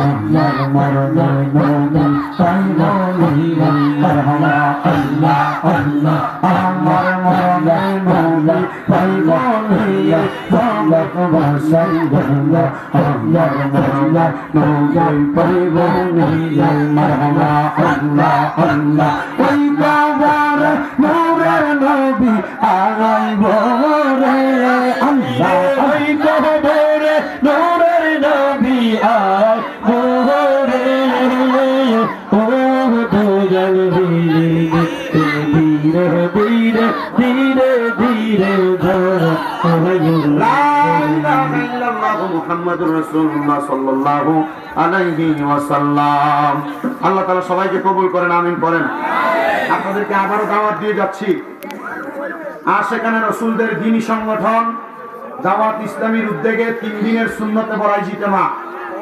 আমার মরণে নবী পাইব নিয়া মারহাবা আল্লাহ আল্লাহ আমার মরণে নবী পাইব নিয়া জগৎ ভাষাই গেল আমার মরণে নবী পাইব নিয়া মারহাবা আল্লাহ আল্লাহ ওই বাবার নূরের নবী আগাইব রে আল্লাহ ওই কবরে নূরের নবী আগাইব রে ও দয়াল ধীরে ধীরে ধীরে ধীরে ধীরে লা ইলাহা ইল্লাল্লাহু মুহাম্মাদুর রাসূলুল্লাহ সাল্লাল্লাহু আলাইহি ওয়াসাল্লাম। আল্লাহ তাআলা সবাইকে কবুল করেন, আমিন পড়েন। আপনাদেরকে আবারও দাওয়াত দিয়ে যাচ্ছি, আশেকানে রাসূলদের দ্বীনি সংগঠন দাওয়াত ইসলামীর উদ্যোগে 3 দিনের সুন্নতে বড়াই জিতেমা